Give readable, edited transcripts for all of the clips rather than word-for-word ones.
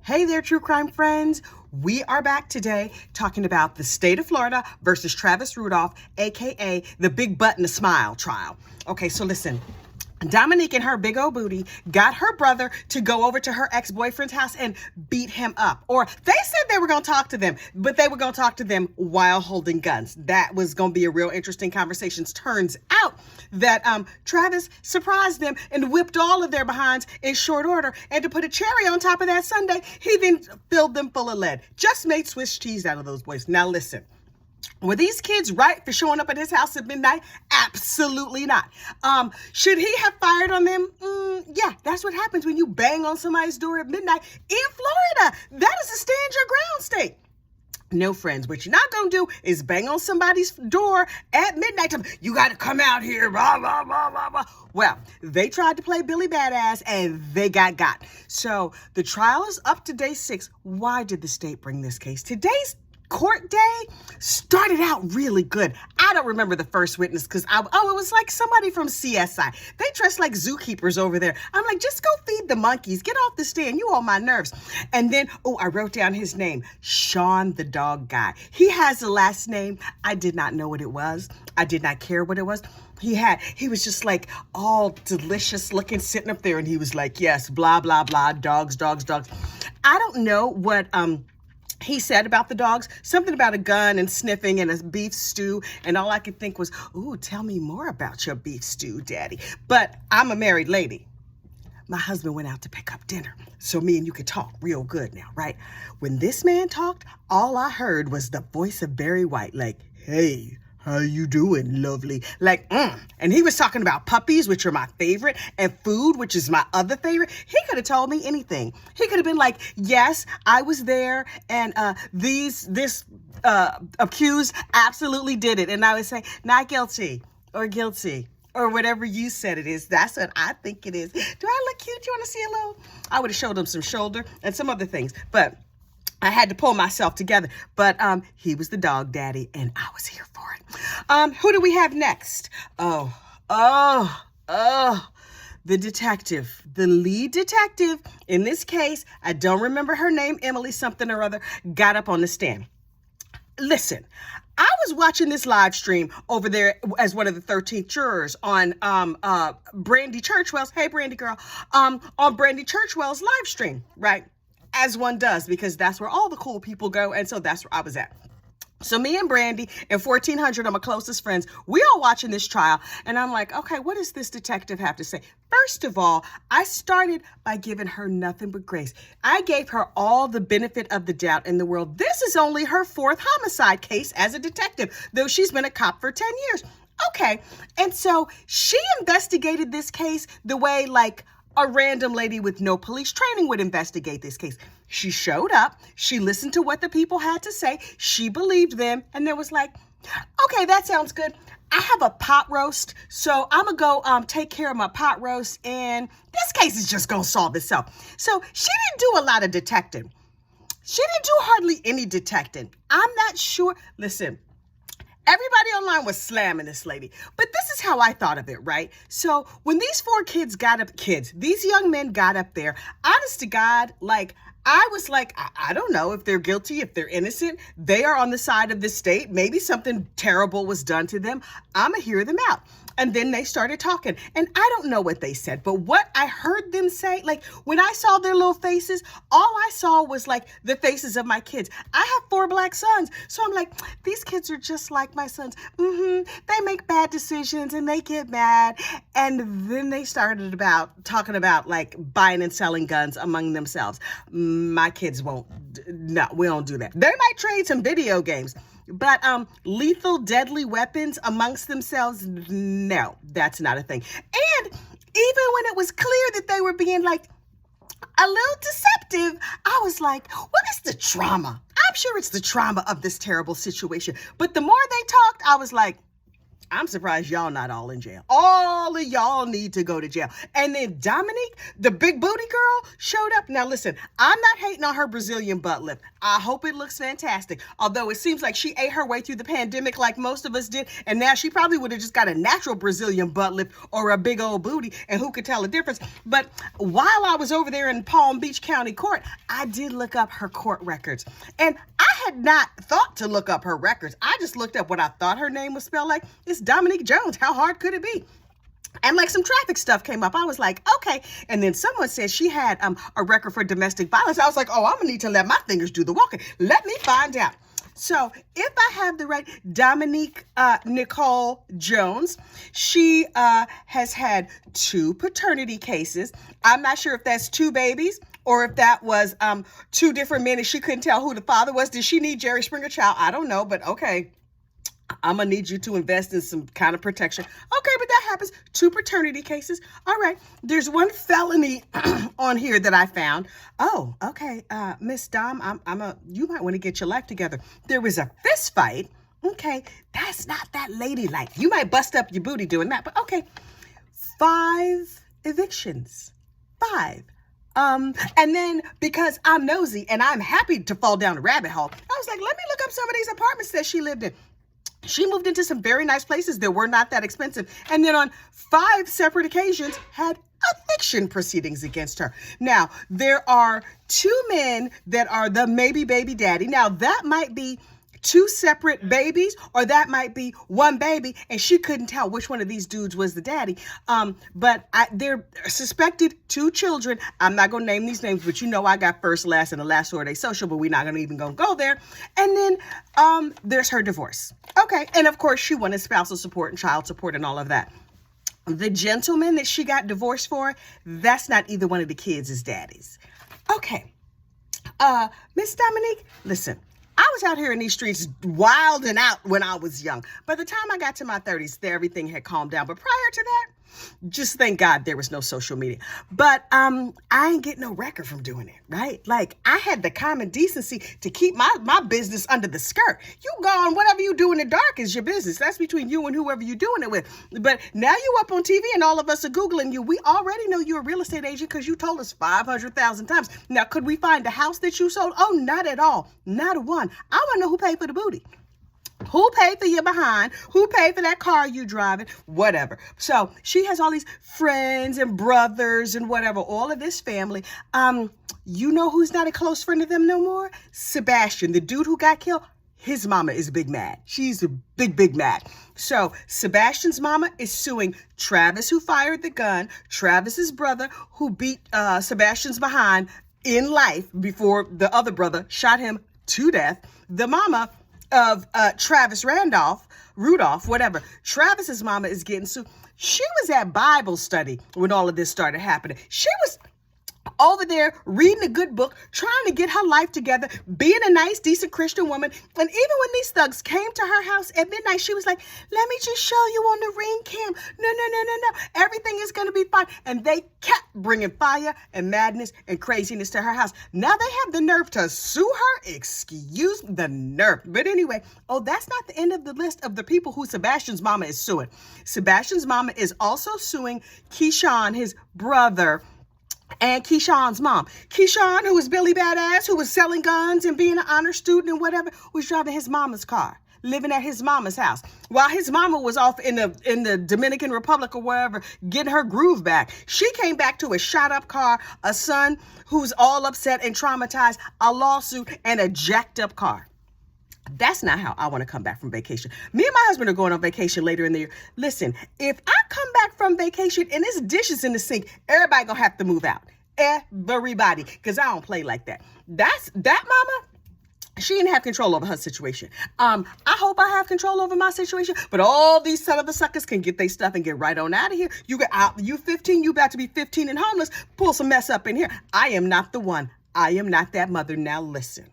Hey there, true crime friends. We are back today talking about the state of Florida versus Travis Rudolph, aka the Big Butt and the Smile trial. Okay, so listen. Dominique and her big old booty got her brother to go over to her ex-boyfriend's house and beat him up. Or they said they were going to talk to them, but they were going to talk to them while holding guns. That was going to be a real interesting conversation. Turns out that Travis surprised them and whipped all of their behinds in short order. And to put a cherry on top of that sundae, he then filled them full of lead. Just made Swiss cheese out of those boys. Now listen. Were these kids right for showing up at his house at midnight? Absolutely not. Should he have fired on them? Yeah, that's what happens when you bang on somebody's door at midnight in Florida. That is a stand your ground state. No, friends, what you're not going to do is bang on somebody's door at midnight. You got to come out here, blah, blah, blah, blah, blah. Well, they tried to play Billy Badass and they got. So the trial is up to day 6. Why did the state bring this case? Today's court day started out really good. I don't remember the first witness because it was like somebody from CSI. They dressed like zookeepers over there. I'm like, just go feed the monkeys. Get off the stand. You on my nerves. And then, I wrote down his name, Sean the dog guy. He has a last name. I did not know what it was. I did not care what it was. He was just like all delicious looking sitting up there and he was like, yes, blah, blah, blah, dogs. I don't know what, he said about the dogs, something about a gun and sniffing and a beef stew. And all I could think was, tell me more about your beef stew, Daddy. But I'm a married lady. My husband went out to pick up dinner. So me and you could talk real good now, right? When this man talked, all I heard was the voice of Barry White, like, hey, how you doing, lovely? Like, And he was talking about puppies, which are my favorite, and food, which is my other favorite. He could have told me anything. He could have been like, yes, I was there, and this accused absolutely did it. And I would say, not guilty, or guilty, or whatever you said it is. That's what I think it is. Do I look cute? You want to see a little? I would have showed him some shoulder and some other things, but I had to pull myself together, but he was the dog daddy, and I was here for it. Who do we have next? The detective, the lead detective. In this case, I don't remember her name, Emily something or other, got up on the stand. Listen, I was watching this live stream over there as one of the 13th jurors on Brandy Churchwell's, hey Brandy girl, on Brandy Churchwell's live stream, right? As one does, because that's where all the cool people go. And so that's where I was at. So me and Brandy and 1,400 of my closest friends, we all watching this trial. And I'm like, okay, what does this detective have to say? First of all, I started by giving her nothing but grace. I gave her all the benefit of the doubt in the world. This is only her 4th homicide case as a detective, though she's been a cop for 10 years. Okay. And so she investigated this case the way like a random lady with no police training would investigate this case. She showed up, she listened to what the people had to say, she believed them, and then was like, okay, that sounds good. I have a pot roast, so I'm gonna go take care of my pot roast, and this case is just gonna solve itself. So she didn't do a lot of detecting. She didn't do hardly any detecting. I'm not sure. Listen, everybody online was slamming this lady, but this is how I thought of it, right? So when these 4 these young men got up there, honest to God, like, I was like, I don't know if they're guilty, if they're innocent. They are on the side of the state. Maybe something terrible was done to them. I'm going to hear them out. And then they started talking. And I don't know what they said, but what I heard them say, like when I saw their little faces, all I saw was like the faces of my kids. I have 4 black sons. So I'm like, these kids are just like my sons. They make bad decisions and they get mad. And then they started talking about like buying and selling guns among themselves. My kids won't. No, we don't do that. They might trade some video games. But lethal, deadly weapons amongst themselves, no, that's not a thing. And even when it was clear that they were being like a little deceptive, I was like, what is the trauma? I'm sure it's the trauma of this terrible situation. But the more they talked, I was like, I'm surprised y'all not all in jail. All of y'all need to go to jail. And then Dominique, the big booty girl, showed up. Now listen, I'm not hating on her Brazilian butt lift. I hope it looks fantastic. Although it seems like she ate her way through the pandemic like most of us did. And now she probably would have just got a natural Brazilian butt lift or a big old booty. And who could tell the difference? But while I was over there in Palm Beach County Court, I did look up her court records. And I had not thought to look up her records. I just looked up what I thought her name was spelled like. It's Dominique Jones. How hard could it be? And like some traffic stuff came up. I was like, okay. And then someone said she had a record for domestic violence. I was like, oh, I'm gonna need to let my fingers do the walking. Let me find out. So if I have the right Dominique Nicole Jones, she has had 2 paternity cases. I'm not sure if that's 2 babies or if that was 2 different men and she couldn't tell who the father was. Did she need Jerry Springer child? I don't know, but okay. I'm going to need you to invest in some kind of protection. Okay, but that happens. 2 paternity cases. All right. There's 1 felony on here that I found. Oh, okay. Miss Dom, you might want to get your life together. There was a fist fight. Okay. That's not that ladylike. You might bust up your booty doing that, but okay. 5 evictions. 5. And then because I'm nosy and I'm happy to fall down a rabbit hole, I was like, let me look up some of these apartments that she lived in. She moved into some very nice places that were not that expensive. And then on 5 separate occasions had eviction proceedings against her. Now, there are 2 men that are the maybe baby daddy. Now, that might be 2 separate babies, or that might be 1 baby, and she couldn't tell which one of these dudes was the daddy. But they're suspected 2 children. I'm not going to name these names, but you know I got first, last, and the last order social, but we're not going to even go there. And then there's her divorce. Okay, and of course she wanted spousal support and child support and all of that. The gentleman that she got divorced for, that's not either one of the kids' daddies. Okay, Miss Dominique, listen. I was out here in these streets wilding out when I was young. By the time I got to my 30s, everything had calmed down. But prior to that, just thank God there was no social media. But I ain't get no record from doing it, right? Like, I had the common decency to keep my business under the skirt. You go on, whatever you do in the dark is your business. That's between you and whoever you're doing it with. But now you up on TV and all of us are Googling you. We already know you're a real estate agent because you told us 500,000 times. Now, could we find the house that you sold? Oh, not at all. Not a one. I want to know who paid for the booty. Who paid for your behind? Who paid for that car you driving? Whatever. So she has all these friends and brothers and whatever, all of this family. You know who's not a close friend of them no more? Sebastian, the dude who got killed. His mama is big mad. She's a big mad. So Sebastian's mama is suing Travis, who fired the gun, Travis's brother, who beat Sebastian's behind in life before the other brother shot him to death. The mama of Travis Rudolph, whatever. Travis's mama is getting sued. She was at Bible study when all of this started happening. She was over there reading a good book, trying to get her life together, being a nice, decent Christian woman. And even when these thugs came to her house at midnight, she was like, let me just show you on the ring cam. No. Everything is going to be fine. And they kept bringing fire and madness and craziness to her house. Now they have the nerve to sue her. Excuse the nerve. But anyway, that's not the end of the list of the people who Sebastian's mama is suing. Sebastian's mama is also suing Keyshawn, his brother, and Keyshawn's mom. Keyshawn, who was Billy Badass, who was selling guns and being an honor student and whatever, was driving his mama's car, living at his mama's house, while his mama was off in the Dominican Republic or wherever, getting her groove back. She came back to a shot-up car, a son who's all upset and traumatized, a lawsuit, and a jacked-up car. That's not how I want to come back from vacation. Me and my husband are going on vacation later in the year. Listen, if I come back from vacation and there's dishes in the sink, everybody gonna have to move out. Everybody, because I don't play like that. That mama, she didn't have control over her situation. I hope I have control over my situation, but all these son of a suckers can get their stuff and get right on out of here. You 15, you about to be 15 and homeless, pull some mess up in here. I am not the one. I am not that mother. Now listen.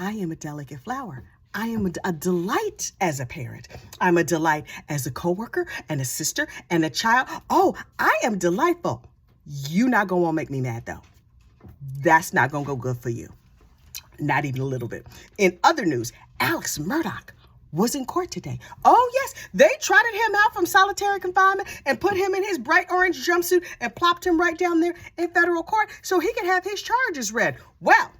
I am a delicate flower. I am a delight as a parent. I'm a delight as a coworker and a sister and a child. Oh, I am delightful. You not gonna make me mad though. That's not gonna go good for you. Not even a little bit. In other news, Alex Murdaugh was in court today. Oh, yes, they trotted him out from solitary confinement and put him in his bright orange jumpsuit and plopped him right down there in federal court so he could have his charges read. Well,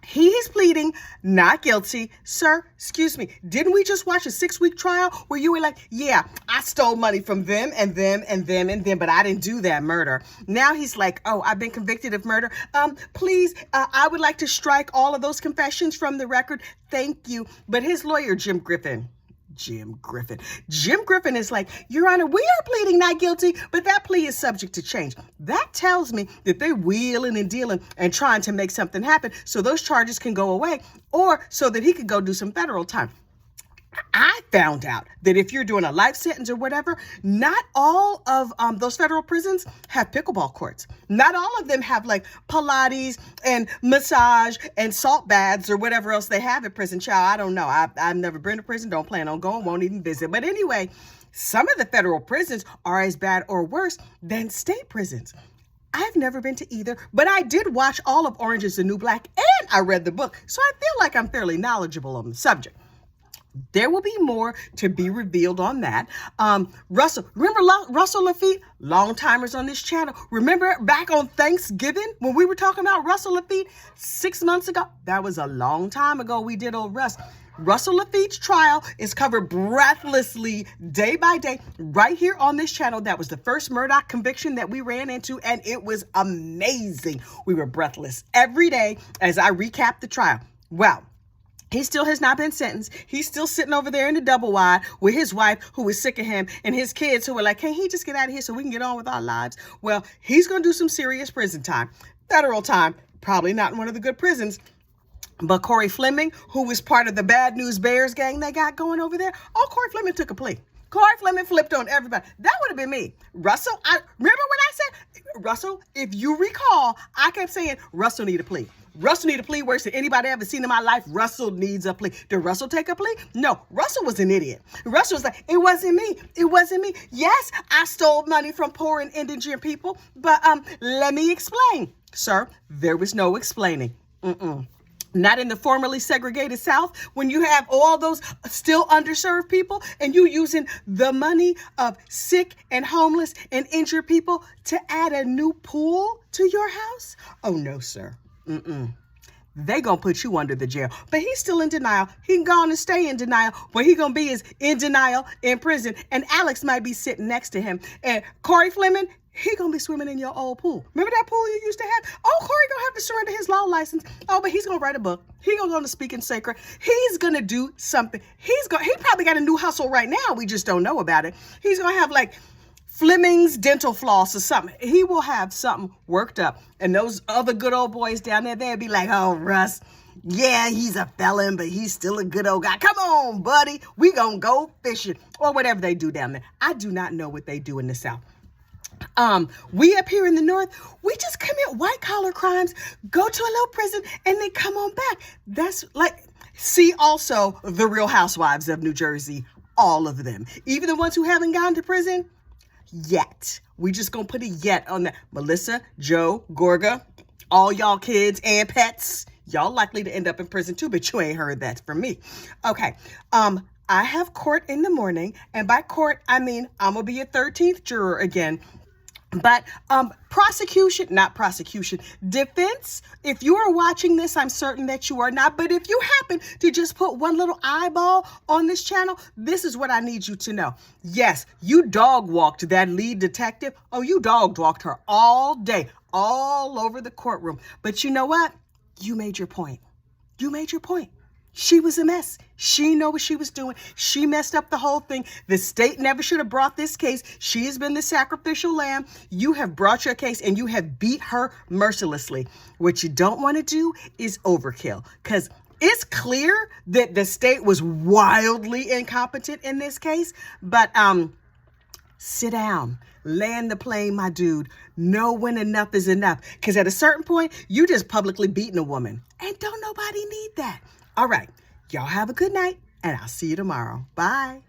he is pleading not guilty. Sir, excuse me, didn't we just watch a 6-week trial where you were like, yeah, I stole money from them and them and them and them, but I didn't do that murder. Now he's like, oh, I've been convicted of murder. Please, I would like to strike all of those confessions from the record. Thank you. But his lawyer, Jim Griffin is like, Your Honor, we are pleading not guilty, but that plea is subject to change. That tells me that they're wheeling and dealing and trying to make something happen so those charges can go away or so that he could go do some federal time. I found out that if you're doing a life sentence or whatever, not all of those federal prisons have pickleball courts. Not all of them have like Pilates and massage and salt baths or whatever else they have at prison. Child, I don't know. I've never been to prison. Don't plan on going. Won't even visit. But anyway, some of the federal prisons are as bad or worse than state prisons. I've never been to either, but I did watch all of Orange is the New Black and I read the book. So I feel like I'm fairly knowledgeable on the subject. There will be more to be revealed on that. Russell, remember Russell Laffitte? Long timers on this channel. Remember back on Thanksgiving when we were talking about Russell Laffitte 6 months ago? That was a long time ago we did old Russ. Russell Laffitte's trial is covered breathlessly day by day right here on this channel. That was the first Murdaugh conviction that we ran into, and it was amazing. We were breathless every day as I recapped the trial. Well, he still has not been sentenced. He's still sitting over there in the double wide with his wife who was sick of him and his kids who were like, can't he just get out of here so we can get on with our lives? Well, he's going to do some serious prison time, federal time, probably not in one of the good prisons. But Corey Fleming, who was part of the Bad News Bears gang they got going over there, Corey Fleming took a plea. Corey Fleming flipped on everybody. That would have been me. Russell, remember what I said? Russell, if you recall, I kept saying, Russell need a plea. Russell need a plea worse than anybody I ever seen in my life. Russell needs a plea. Did Russell take a plea? No, Russell was an idiot. Russell was like, it wasn't me. It wasn't me. Yes, I stole money from poor and indigent people, but let me explain. Sir, there was no explaining. Not in the formerly segregated South when you have all those still underserved people and you using the money of sick and homeless and injured people to add a new pool to your house. Oh, no, sir. They gonna put you under the jail. But he's still in denial. He can go on and stay in denial. What he gonna be is in denial in prison. And Alex might be sitting next to him. And Corey Fleming, he gonna be swimming in your old pool. Remember that pool you used to have? Oh, Corey gonna have to surrender his law license. Oh, but he's gonna write a book. He gonna go to Speaking Sacred. He's gonna do something. He probably got a new hustle right now. We just don't know about it. He's gonna have like Fleming's dental floss or something. He will have something worked up. And those other good old boys down there, they'll be like, oh, Russ, yeah, he's a felon, but he's still a good old guy. Come on, buddy. We gonna go fishing or whatever they do down there. I do not know what they do in the South. We up here in the North, we just commit white collar crimes, go to a little prison, and then come on back. That's like, see also The Real Housewives of New Jersey, all of them. Even the ones who haven't gone to prison yet. We just gonna put a yet on that. Melissa, Joe, Gorga, all y'all kids and pets, y'all likely to end up in prison too, but you ain't heard that from me. Okay. I have court in the morning, and by court, I mean, I'm gonna be a 13th juror again. But defense, if you are watching this, I'm certain that you are not. But if you happen to just put one little eyeball on this channel, this is what I need you to know. Yes, you dog walked that lead detective. Oh, you dog walked her all day, all over the courtroom. But you know what? You made your point. You made your point. She was a mess. She knew what she was doing. She messed up the whole thing. The state never should have brought this case. She has been the sacrificial lamb. You have brought your case and you have beat her mercilessly. What you don't want to do is overkill, because it's clear that the state was wildly incompetent in this case. But sit down. Land the plane, my dude. Know when enough is enough. Because at a certain point, you just publicly beating a woman. And don't nobody need that. All right. Y'all have a good night, and I'll see you tomorrow. Bye.